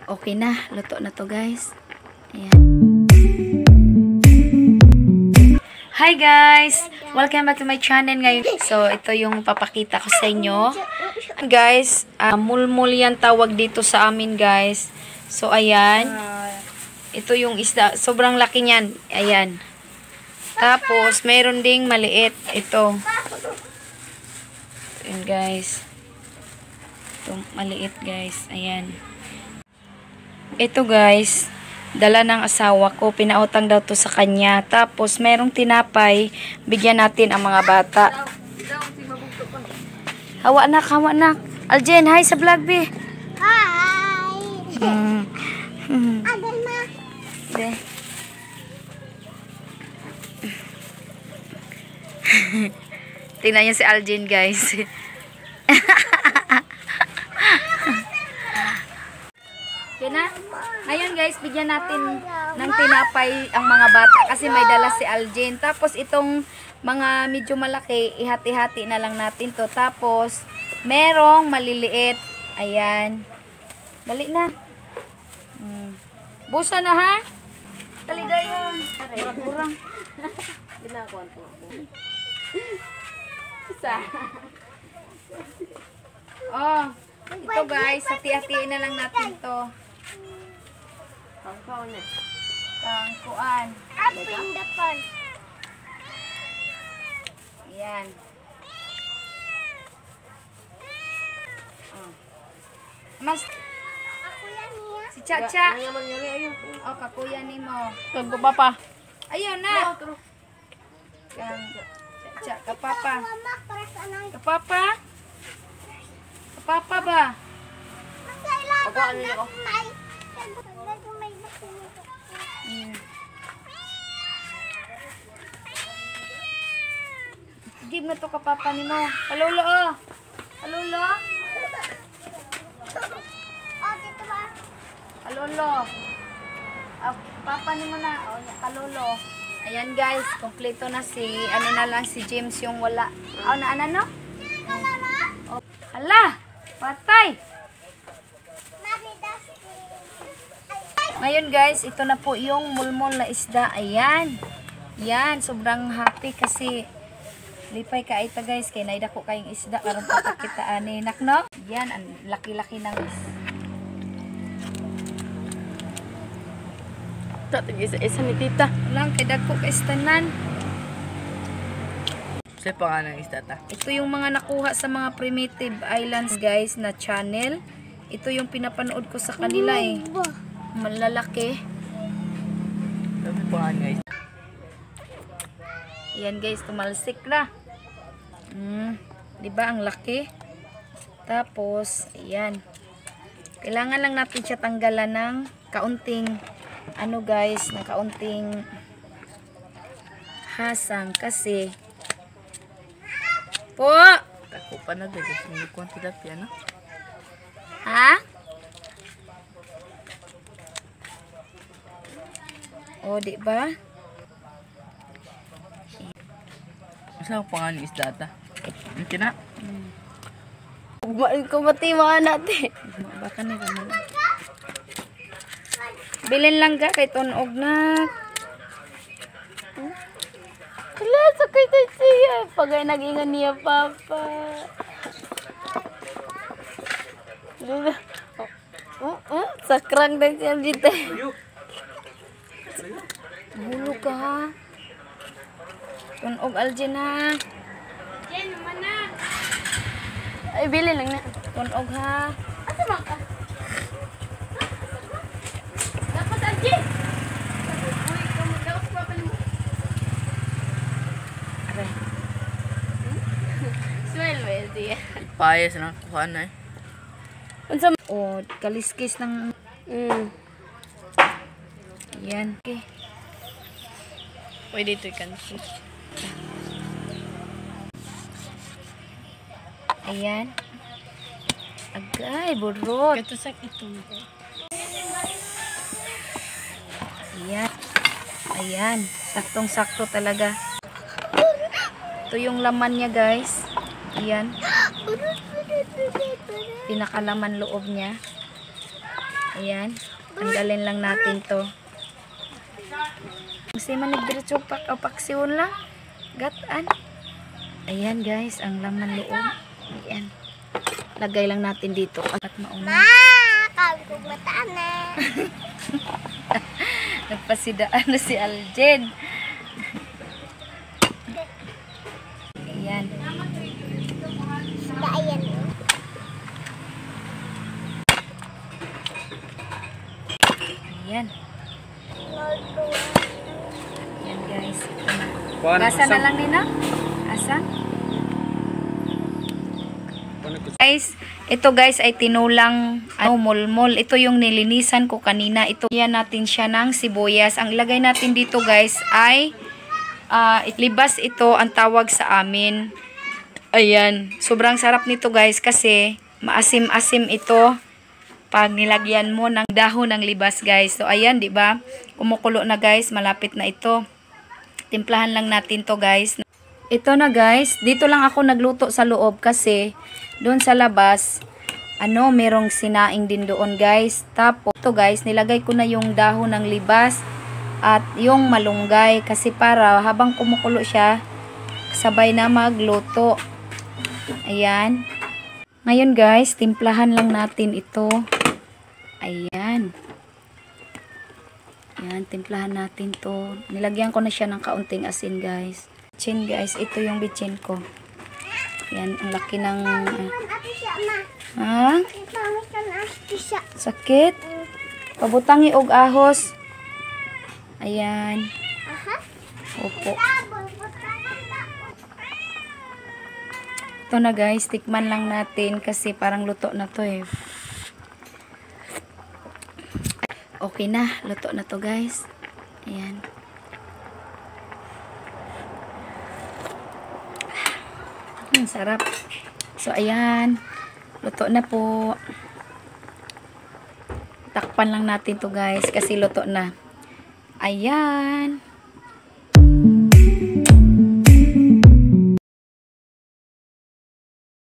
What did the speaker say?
Okay na, luto na to guys. Ayan. Hi guys! Welcome back to my channel ngayon. So, ito yung papakita ko sa inyo. Guys, mulmul yan tawag dito sa amin guys. So, ayan. Ito yung isda. Sobrang laki niyan. Ayan. Tapos, meron ding maliit. Ito. Ayan guys. Ito, maliit guys. Ayan. Ito guys, dala ng asawa ko, pinautang daw to sa kanya. Tapos merong tinapay, bigyan natin ang mga bata. Hawa nak, hawa nak. Aljen, hi sa vlog be. Hi. Agay ma. De. Tingnan niyo si Aljen guys. Na. Ngayon guys, bigyan natin ng tinapay ang mga bata kasi may dala si Aljen. Tapos itong mga medyo malaki, ihati-hati na lang natin to. Tapos merong maliliit. Ayan. Dali na. Busa na ha? Taligayon. Kurang. Ginakuan po. Isa. Oh. Ito guys, hati-hatiin na lang natin to. Tangkuan. Open the pan. Ayan. Mas, Ako yan niya. si Chacha. Oh, kakuya ni mo. Kagpa pa. Ayun na. Kang Chacha, kapapa. Mama, para sa anay. Kapapa? Kapapa ba? Masailaban na may. May Give na to kapapa ni mo. Palolo oh. Palolo. Oh, dito ba? Palolo. Papa ni mo na. Oh, palolo. Ayan guys, kompleto na si, ano na lang si James yung wala. Oh, na ano no? Oh, hala! Patay! Ngayon guys, ito na po yung mulmol na isda. Ayan. Yan, sobrang happy kasi lipay ka ito guys. Kaya naida ko kayong isda. Karoon papakitaan ni Nak, no? Yan, ang laki-laki ng isda. Isa ni tita. Lang, kaya dagko ka istanan. Sa pangalan ng isda ta. Ito yung mga nakuha sa mga primitive islands guys na channel. Ito yung pinapanood ko sa kanila eh. Malalaki. Sabi pangalan guys. Yan guys, tumalsik na. Diba ang laki? Tapos, ayan. Kailangan lang natin siya tanggalan ng kaunting, ano guys, ng kaunting hasang kasi po. Tako pa na dito. Hindi ko ang tilapia no? Ha? O, di ba? Asa ang pangalan ng isda ta? Ang kina? Kumati mga natin. Baka na naman. Bilin lang ka kay tunog na. Wala, sakay tayo siya. Pagay nag-ingan niya, Papa. Sakrang din siya dito. Hulog ka ha. Tunog Aljen ha. Jen, naman na. Ay, bilin lang na. Tunog ha. Asa man ka? Dapat Jen. Uy, daw sa papa mo. Aray. Smell well, dear. Payas na kuha na eh. Unsa oh, kaliskis ng yan. Okay. Pwede ito ikansi. Ayan. Agay, burot. Ito sa itong. Ayan. Ayan. Saktong-sakto talaga. Ito yung laman niya, guys. Ayan. Pinakalaman loob niya. Ayan. Tanggalin lang natin to. Kasi manigdiretso paksiyon lang. Gataan. Ayan guys, ang laman loob. Ayan. Lagay lang natin dito at mauna. Kagong mataan na. Nagpasidaan na si Aljen. Ayan. Ayan. Ayan. Ayan guys. Gasa na lang nina. Asa? Guys, ito guys ay tinulang mulmol. Ito yung nilinisan ko kanina. Ito yan natin siya ng sibuyas. Ang ilagay natin dito guys ay libas ito ang tawag sa amin. Ayan. Sobrang sarap nito guys kasi maasim-asim ito pag nilagyan mo ng dahon ng libas guys. So ayan, 'di ba? Kumukulo na guys, malapit na ito. Timplahan lang natin to guys. Ito na guys, dito lang ako nagluto sa loob kasi doon sa labas merong sinaing din doon guys. Tapos ito guys, nilagay ko na yung dahon ng libas at yung malunggay kasi para habang kumukulo siya sabay na magluto. Ayan. Ngayon guys, timplahan lang natin ito. Ayan. Ayan, timplahan natin to. Nilagyan ko na siya ng kaunting asin guys. Bitchin guys, ito yung bitchin ko. Ayan, ang laki ng... ha? Sakit? Pabutangi og ahos. Ayan. Opo. Ito na guys, tikman lang natin kasi parang luto na to eh. Okay na, luto na to guys. Ayan. Sarap. So ayan, luto na po. Takpan lang natin to guys kasi luto na. Ayan.